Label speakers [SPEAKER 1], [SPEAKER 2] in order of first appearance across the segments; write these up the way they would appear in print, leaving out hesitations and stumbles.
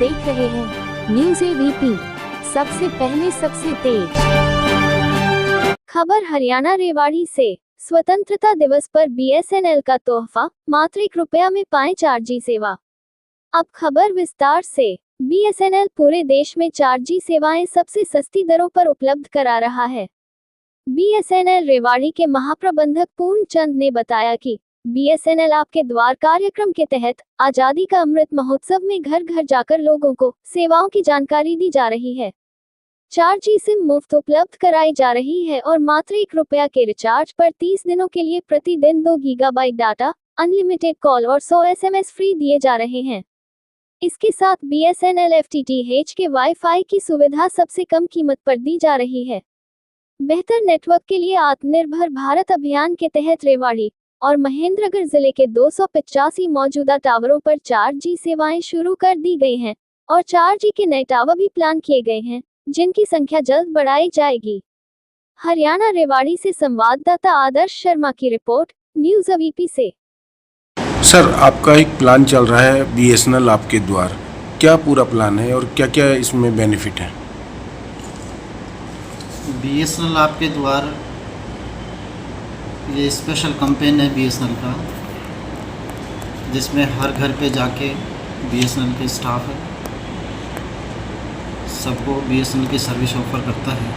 [SPEAKER 1] देख रहे हैं न्यूज़ एबीपी, सबसे पहले सबसे तेज खबर। हरियाणा रेवाड़ी से स्वतंत्रता दिवस पर बीएसएनएल का तोहफा, मात्र ₹1 में पाएं 4G सेवा। अब खबर विस्तार से। बीएसएनएल पूरे देश में 4G सेवाएं सबसे सस्ती दरों पर उपलब्ध करा रहा है। बीएसएनएल रेवाड़ी के महाप्रबंधक पूर्ण चंद ने बताया कि बीएसएनएल आपके द्वार कार्यक्रम के तहत आजादी का अमृत महोत्सव में घर घर जाकर लोगों को सेवाओं की जानकारी दी जा रही है। 4G सिम मुफ्त उपलब्ध कराई जा रही है और मात्र ₹1 के रिचार्ज पर 30 दिनों के लिए प्रतिदिन 2 गीगाबाइट डाटा, अनलिमिटेड कॉल और 100 SMS फ्री दिए जा रहे हैं। इसके साथ बीएसएनएल FTTH के वाईफाई की सुविधा सबसे कम कीमत पर दी जा रही है। बेहतर नेटवर्क के लिए आत्मनिर्भर भारत अभियान के तहत रेवाड़ी और महेंद्रगढ़ जिले के 285 मौजूदा टावरों पर 4G सेवाएं शुरू कर दी गई हैं और 4G के नए टावर भी प्लान किए गए हैं, जिनकी संख्या जल्द बढ़ाई जाएगी। हरियाणा रेवाड़ी से संवाददाता आदर्श शर्मा की रिपोर्ट, न्यूज़ एबीपी से।
[SPEAKER 2] सर, आपका एक प्लान चल रहा है बीएसएनएल आपके द्वार, क्या पूरा प्लान है और क्या क्या इसमें बेनिफिट है?
[SPEAKER 3] बीएसएनएल आपके द्वार ये स्पेशल कैंपेन है बीएसएनएल का, जिसमें हर घर पे जाके बीएसएनएल के स्टाफ है सबको बीएसएनएल की सर्विस ऑफर करता है।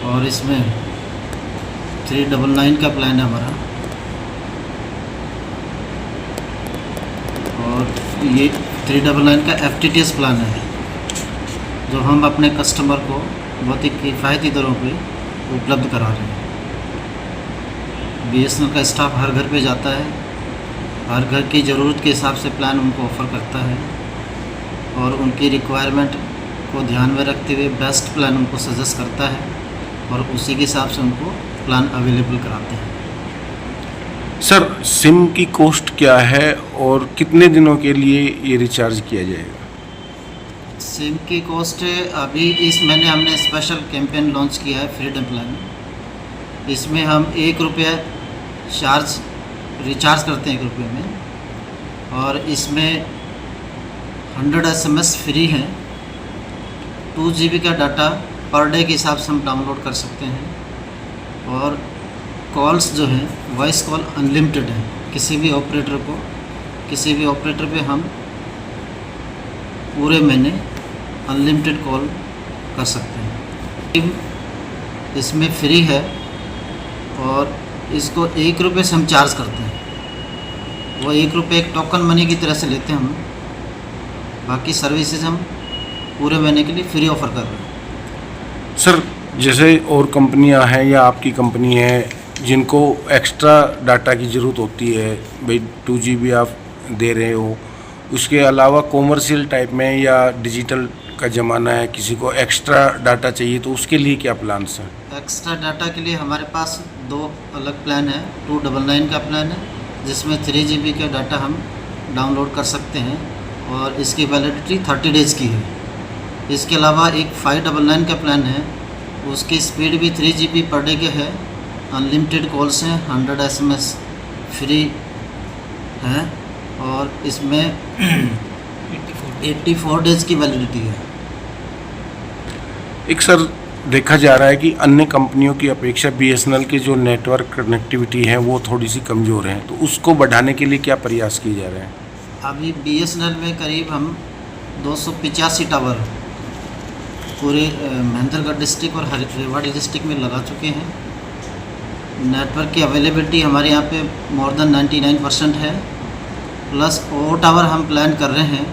[SPEAKER 3] और इसमें 399 का प्लान है हमारा, और ये 399 का FTTH प्लान है, जो हम अपने कस्टमर को बहुत ही किफ़ायती दरों पे उपलब्ध करा रहे हैं। बीएसएनएल का स्टाफ हर घर पे जाता है, हर घर की ज़रूरत के हिसाब से प्लान उनको ऑफ़र करता है और उनकी रिक्वायरमेंट को ध्यान में रखते हुए बेस्ट प्लान उनको सजेस्ट करता है और उसी के हिसाब से उनको प्लान अवेलेबल कराते हैं।
[SPEAKER 2] सर, सिम की कॉस्ट क्या है और कितने दिनों के लिए ये रिचार्ज किया जाएगा?
[SPEAKER 3] सिम की कॉस्ट अभी इस महीने हमने स्पेशल कैंपेन लॉन्च किया है, फ्रीडम प्लान। इसमें हम ₹1 रिचार्ज करते हैं ₹1 में, और इसमें 100 SMS फ्री हैं। 2 GB का डाटा पर डे के हिसाब से हम डाउनलोड कर सकते हैं और कॉल्स जो हैं वॉइस कॉल अनलिमिटेड है। किसी भी ऑपरेटर पे हम पूरे महीने अनलिमिटेड कॉल कर सकते हैं। इसमें फ्री है और इसको ₹1 से हम चार्ज करते हैं। वो ₹1 एक टोकन मनी की तरह से लेते हैं हम। बाकी सर्विसेज हम पूरे महीने के लिए फ्री ऑफर कर रहे हैं।
[SPEAKER 2] सर, जैसे और कंपनियां हैं या आपकी कंपनी है जिनको एक्स्ट्रा डाटा की ज़रूरत होती है, भाई 2 GB आप दे रहे हो, उसके अलावा कॉमर्शियल टाइप में या डिजिटल का ज़माना है, किसी को एक्स्ट्रा डाटा चाहिए तो उसके लिए क्या प्लान्स हैं?
[SPEAKER 3] एक्स्ट्रा डाटा के लिए हमारे पास 2 अलग प्लान है। 299 का प्लान है, जिसमें 3 GB का डाटा हम डाउनलोड कर सकते हैं और इसकी वैलिडिटी 30 डेज़ की है। इसके अलावा एक 599 का प्लान है, उसकी स्पीड भी 3 GB पर डे के है, अनलिमिटेड कॉल्स हैं, 100 SMS फ्री हैं और इसमें 84 डेज़ की वैलिडिटी है।
[SPEAKER 2] एक सर, देखा जा रहा है कि अन्य कंपनियों की अपेक्षा बीएसएनएल की जो नेटवर्क कनेक्टिविटी है वो थोड़ी सी कमज़ोर है, तो उसको बढ़ाने के लिए क्या प्रयास किए जा रहे हैं?
[SPEAKER 3] अभी बीएसएनएल में करीब हम 285 टावर पूरे महेंद्रगढ़ डिस्ट्रिक्ट और रेवाड़ी डिस्ट्रिक्ट में लगा चुके हैं। नेटवर्क की अवेलेबिलिटी हमारे यहाँ पे मोर देन 99% है। प्लस और टावर हम प्लान कर रहे हैं,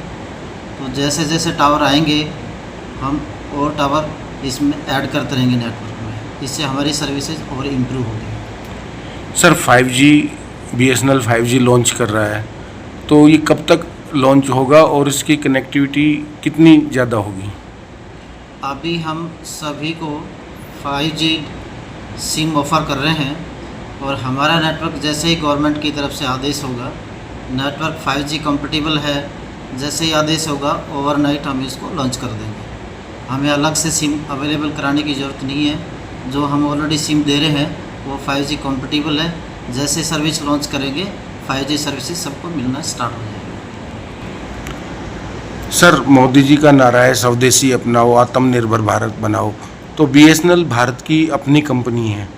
[SPEAKER 3] तो जैसे जैसे टावर आएंगे हम और टावर इसमें ऐड करते रहेंगे नेटवर्क में। इससे हमारी सर्विसेज और इम्प्रूव होगी।
[SPEAKER 2] Sir, 5G BSNL 5G launch कर रहा है, तो ये कब तक लॉन्च होगा और इसकी कनेक्टिविटी कितनी ज़्यादा होगी?
[SPEAKER 3] अभी हम सभी को 5G सिम ऑफ़र कर रहे हैं और हमारा नेटवर्क जैसे ही गवर्नमेंट की तरफ से आदेश होगा, नेटवर्क 5G कंपेटिबल है, जैसे ही आदेश होगा ओवरनाइट हम इसको लॉन्च कर देंगे। हमें अलग से सिम अवेलेबल कराने की ज़रूरत नहीं है। जो हम ऑलरेडी सिम दे रहे हैं वो 5G कंपेटिबल है। जैसे सर्विस लॉन्च करेंगे 5G सर्विसेज सबको मिलना स्टार्ट हो जाएगा।
[SPEAKER 2] सर, मोदी जी का नारा है स्वदेशी अपनाओ, आत्मनिर्भर भारत बनाओ। तो बीएसएनएल भारत की अपनी कंपनी है,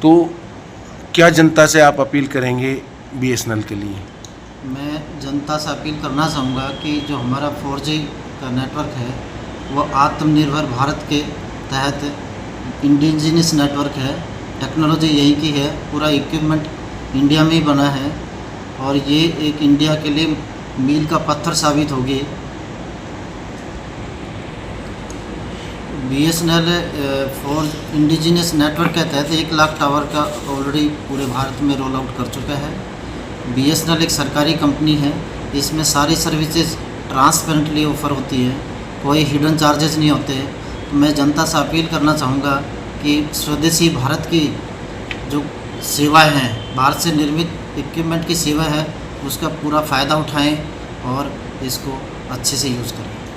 [SPEAKER 2] तो क्या जनता से आप अपील करेंगे बीएसएनएल के लिए?
[SPEAKER 3] मैं जनता से अपील करना चाहूँगा कि जो हमारा 4G का नेटवर्क है वो आत्मनिर्भर भारत के तहत इंडिजिनस नेटवर्क है। टेक्नोलॉजी यहीं की है, पूरा इक्विपमेंट इंडिया में ही बना है और ये एक इंडिया के लिए मील का पत्थर साबित होगी। BSNL 4 इंडिजिनस नेटवर्क के तहत 1 लाख टावर का ऑलरेडी पूरे भारत में रोल आउट कर चुका है। BSNL एक सरकारी कंपनी है, इसमें सारी सर्विसेज ट्रांसपेरेंटली ऑफर होती है, कोई हिडन चार्जेस नहीं होते। तो मैं जनता से अपील करना चाहूँगा कि स्वदेशी भारत की जो सेवाएं हैं, भारत से निर्मित इक्विपमेंट की सेवा है, उसका पूरा फ़ायदा उठाएं और इसको अच्छे से यूज़ करें।